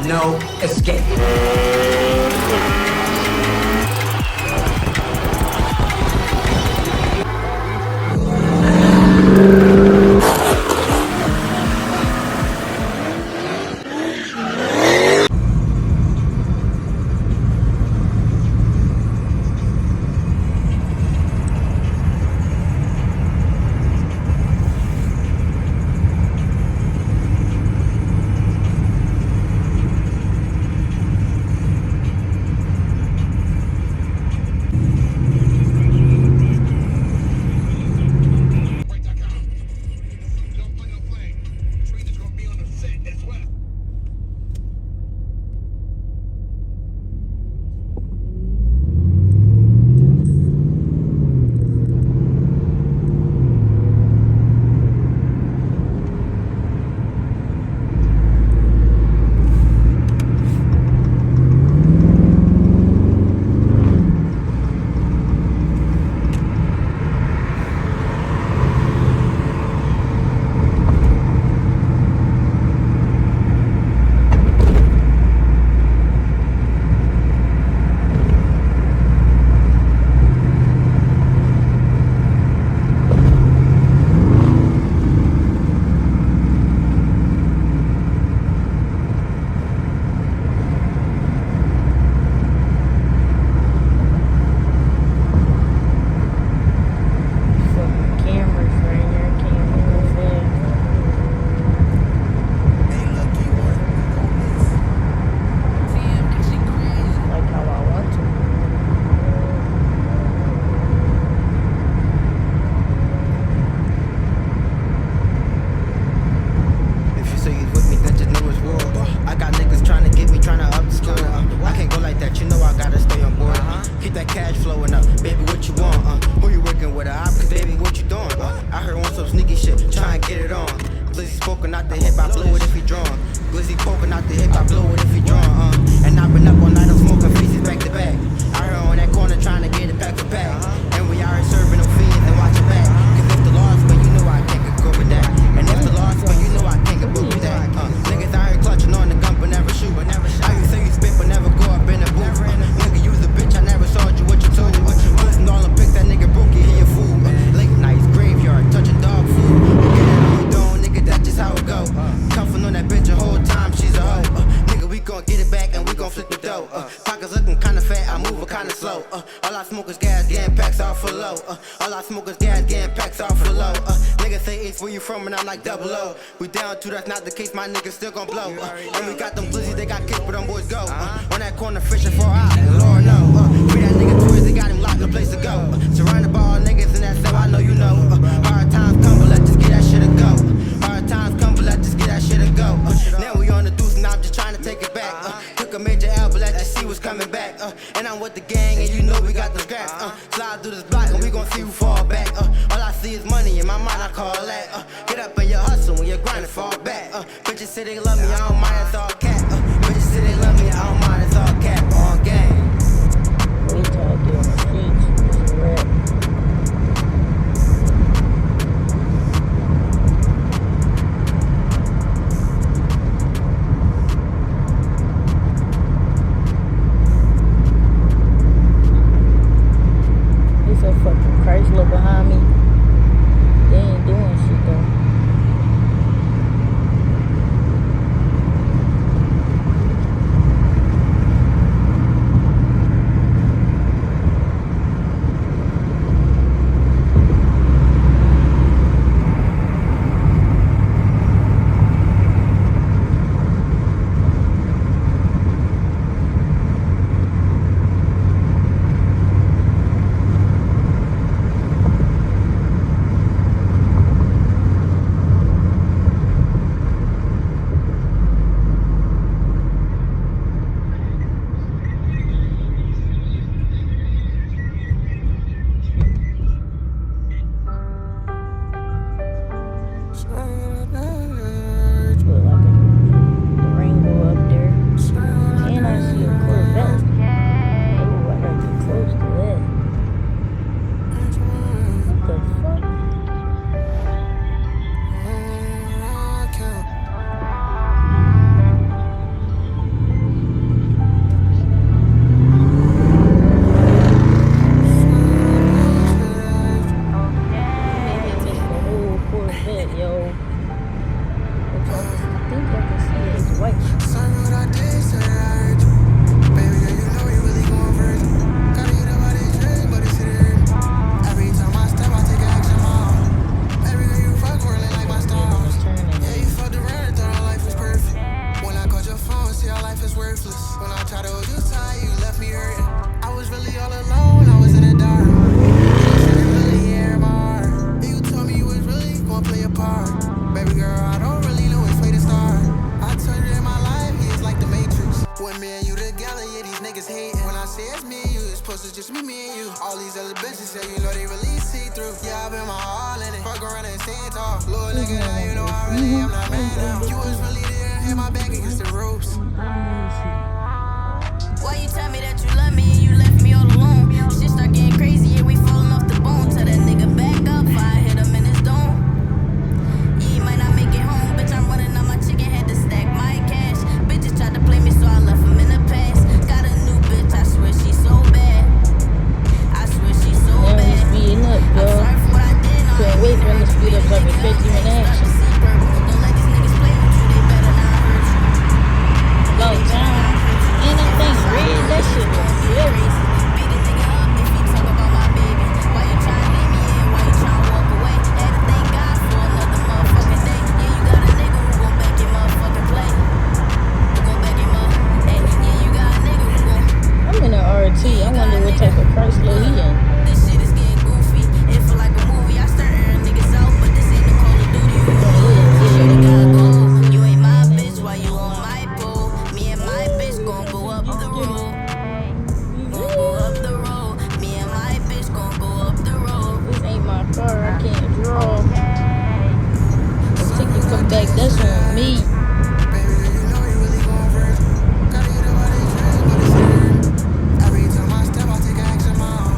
no escape. That's not the case, my niggas still gon' blow. And we got them glizzies, they got kicked, but them boys go. On that corner fishing for eyes, Lord no. Free that nigga Twiz, they got him locked, no place to go. Surrounded by all niggas, and that's how I know you know. Hard times come, but let's just get that shit a go. Hard times come, but let's just get that shit a go. Now we on the deuce, and I'm just trying to take it back. Took a major L, but let's just see what's coming back. And I'm with the gang, and you know we got the scraps. Slide through this block, and we gon' see who fall back. All I see is money, in my mind I call that. Get up in your hustle when you're grinding, fall back. Bitches say they love me, I don't mind, it's all cap. Bitches say they love me, I don't mind, it's all cap. On game. We talking on the streets, it's rap. It's a fucking Chrysler behind me. They ain't doing shit though. fight you. Sorry what I did, say I hurt you. Baby girl, you know you really going virgin. Gotta get up out this dream, but it's here. Every time I step, I take action, mom. Baby girl, you fuck really like my stars. Yeah, you fucked around and thought our life was perfect. When I called your phone, see our life is worthless. When I tried to hold you tight, you left me hurting. I was really all alone, I was in the dark. You didn't really hear my heart. And you told me you was really gonna play a part. Baby girl, I don't really know which way to start. I told you that my life is like the Matrix. When me and you together, yeah, these niggas hating. When I say it's me and you, it's supposed to just be me and you. All these other bitches say you know they really see through. Yeah, I been my all in it. Fuck around and stand tall. Little nigga, now you know I really am not man now. You was really there, had my back against the ropes. Why you tell me that you love me and you left me all alone? Shit start getting crazy, yeah, we falling off the bone. Tell that nigga back up, I hit him in his dome. Yeah, he might not make it home, bitch, I'm running on my chicken, had to stack my cash. Bitches tried to play me, so I left him in the past. Got a new bitch, I swear she's so bad. I swear she's so Now bad. we speeding up, I'm y'all. sorry for what I did, no, Can't wait for them to speed up so I can catch you in action. Don't let these niggas play with you, they better not hurt you. Long time. And that thing red, that shit was silver. Beat a nigga up if he talk about my baby. Why you tryna leave me in? Why you tryna walk away? Had to thank God for another motherfucking day. Yeah, you got a nigga who gon' back your motherfucking play. Who gon' back him up? Hey, yeah, you got a nigga who gon' I'm in an RT. I wonder what type of Chrysler he in. This shit is getting goofy. It feel like a movie. I start airing niggas out, but this ain't no Call of Duty. You gotta go. You ain't my bitch, why you on my pole? Me and my bitch gon' go up the road. Gon' go up the road. Me and my bitch gon' go up the road. This ain't my car. I can't draw. The ticket come back. That's on me. Baby girl, you know you really going virgin. Gotta get up out this dream, but it's here. Every time I step, I take action, mom.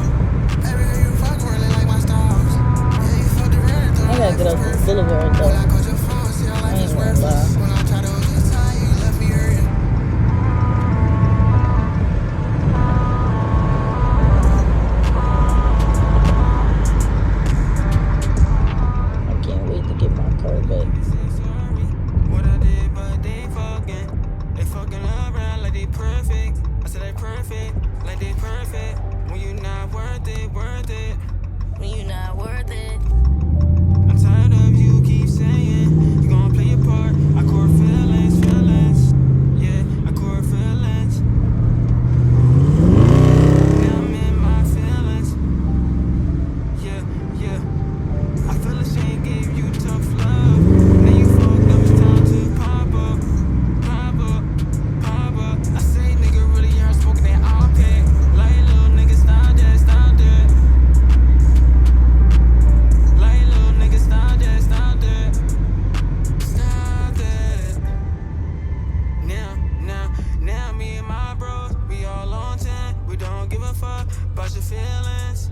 Baby girl, you fuck really like my stars. Yeah, you fucked around and thought I our gotta life get was off this perfect. boulevard When I though. called your phone, see our I life ain't is gonna worthless. lie. When I tried to hold you tight, you left me hurting. I can't wait to get my car back. What I did, but they fucking around like they perfect. I said they perfect, like they perfect. When you not worth it, When you not worth it. I'm tired of you keep saying you gon' play your part. I core feelings. Yeah, I core feelings. Now I'm in my feelings. Yeah. I feel ashamed, gave you tough love. Now you fucked up, it's time to pop up. I say nigga really aren't smoking that all pack. Like little nigga, stop that. Like little nigga, stop that. Now me and my bros, we all on 10. We don't give a fuck about your feelings.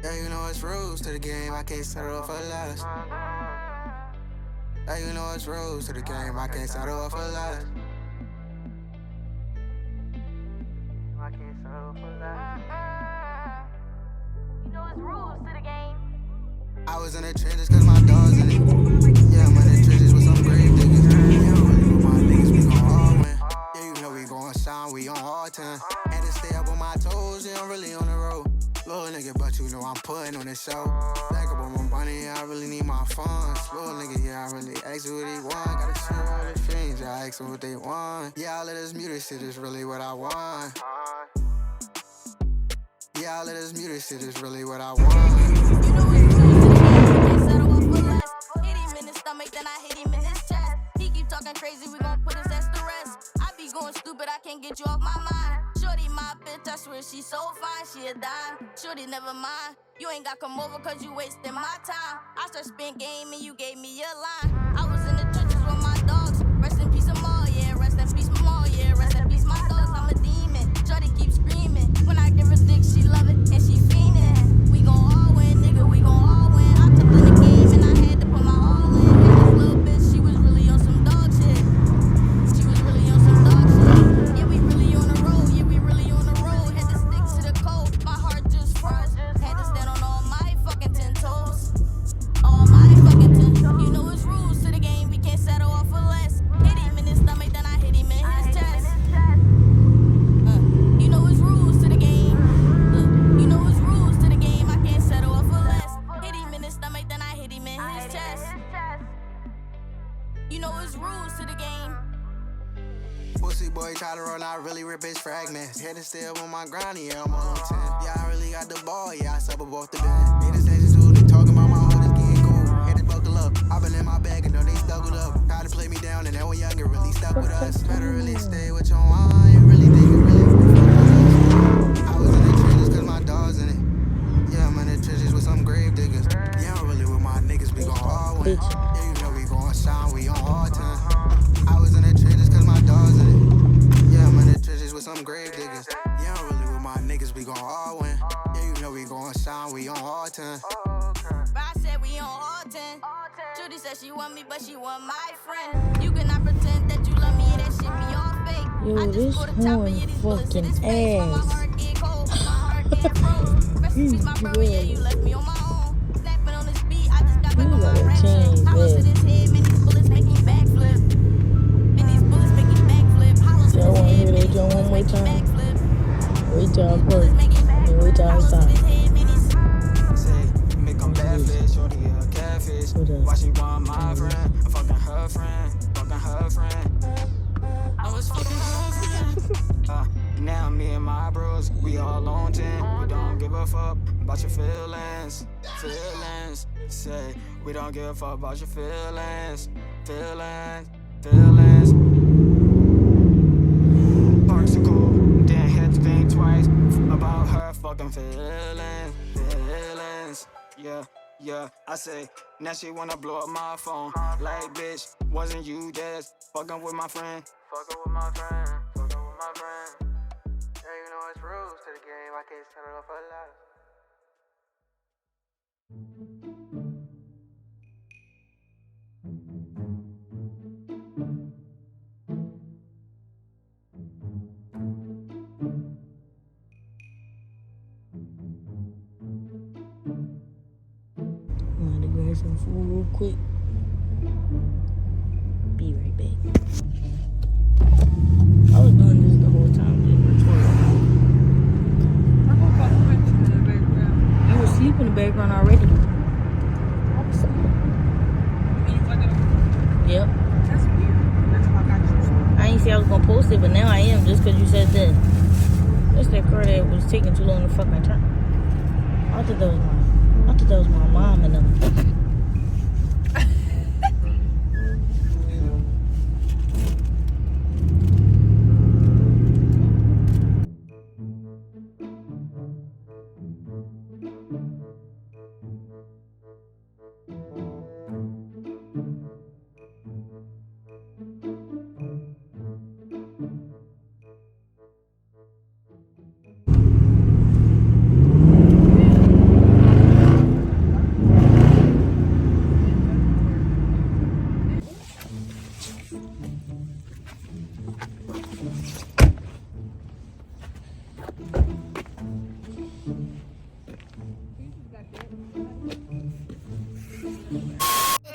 Yeah, you know it's rules to the game, I can't settle off for less. Yeah, you know it's rules to the game, I can't settle off for less. You know it's rules to the game. I was in the trenches cause my dog's in it. Yeah, I'm in the trenches with some grave diggers. Yeah, I'm really with my niggas, we gon' all win. Yeah, you know we gon' shine, we on all time. Had to stay up on my toes, yeah, I'm really on the road. Little nigga, but you know I'm putting on this show. Back up on my money, yeah, I really need my funds. Little nigga, yeah, I really ask you what he want. Gotta share all the things, yeah, I ask them what they want. Yeah, all of this muted shit is really what I want. Yeah, all of this muted shit is really what I want. You know it's rules to the game, we can't settle up for less. Hit him in his stomach, then I hit him in his chest. He keep talking crazy, we gon' put his ass to rest. I be going stupid, I can't get you off my mind. Shorty my bitch, I swear she's so fine, she a dime. Shorty never mind, you ain't got come over cause you wasting my time. I start spin game and you gave me your line. I was in the trenches with my dogs. Rest in peace, Amal, yeah. Rest in peace, Amal, yeah. Rest in peace, my dogs. I'm a demon. Shorty keep screaming. When I give her dick, she love it and she fiendin'. We gon' all win, nigga. We gon' all win. I took in the game and I had to put my all in. And this little bitch, she was really on some dog shit. She was really on some dog shit. Yeah, we really on the road. Yeah, we really on the road. Had to stick to the code. My heart just froze. Had to stand on all my fucking 10 toes. All my fucking 10. You know it's rules to the game. We can't settle off for less. Hit him in his stomach, then I hit him in his chest. You know it's rules to the game. You know it's rules to the game. I can't settle off for less. Hit him in his stomach, then I hit him in his chest. You know it's rules to the game. Pussy boy try to run out, really rip his fragments. Head is still on my grind, yeah, I'm on 10. Yeah, I really got the ball, yeah, I sub up off the bed. Made a station too, they talking about my hood is getting cool. Had to buckle up, I been in my bag and know they snuggled up. Tried to play me down and they were younger, really stuck with us. Better really stay with your wine, really think it really I was in the trenches cause my dog's in it. Yeah, I'm in the trenches with some grave diggers. Yeah, I'm really with my niggas, we gon' all win. Yeah, you know we gon' shine, we on all time. I was in the trenches cause my dog's in it. Yeah, I'm in the trenches with some grave diggers. Yeah, I'm really with my niggas, we gon' all win. Yeah, you know we gon' shine, we on all time. But I said we on all 10. Judy said she want me, but she want my friend. You cannot pretend that you love me, that shit be all fake. Yo, I just this go to top horn and get these bullets in fucking his face. While my ass. heart get cold, my heart get froze. Rest in peace, my brother, yeah, you left me on my own. Snapping on this beat, I just got back on my rap shit. Hollows to this head, man, these bullets make me backflip. Man, these bullets make me backflip. Hollows to Y'all this wanna head, hear man, that these joint one bullets more make me time? backflip. Wait till I These put bullets make me and backflip. wait till I Hollows to stop. this head, man, these Say, make them bad fish, shorty a catfish. Why she want my friend? I'm fucking her friend, fucking her friend. I was fucking her friend. Now me and my bros, we all on 10. We don't give a fuck about your feelings, feelings. Say, we don't give a fuck about your feelings, feelings, feelings. Parks are cool, then had to think twice about her fucking feelings, feelings. Yeah, yeah, I say, now she wanna blow up my phone. Like, bitch, wasn't you just fucking with my friend? Fucking with my friend, fucking with my friend. Yeah, you know it's rules to the game, I can't turn it off for life. I'm gonna grab some food real quick. Be right back. I was doing this the whole time, just recording. You were asleep in the background already. Yep. That's weird. That's why I got you. I ain't say I was gonna post it, but now I am just because you said that. That's that car that was taking too long to fucking turn. I thought that was my mom and them.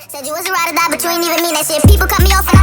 Said you was a ride or die, but you ain't even mean that shit. People cut me off.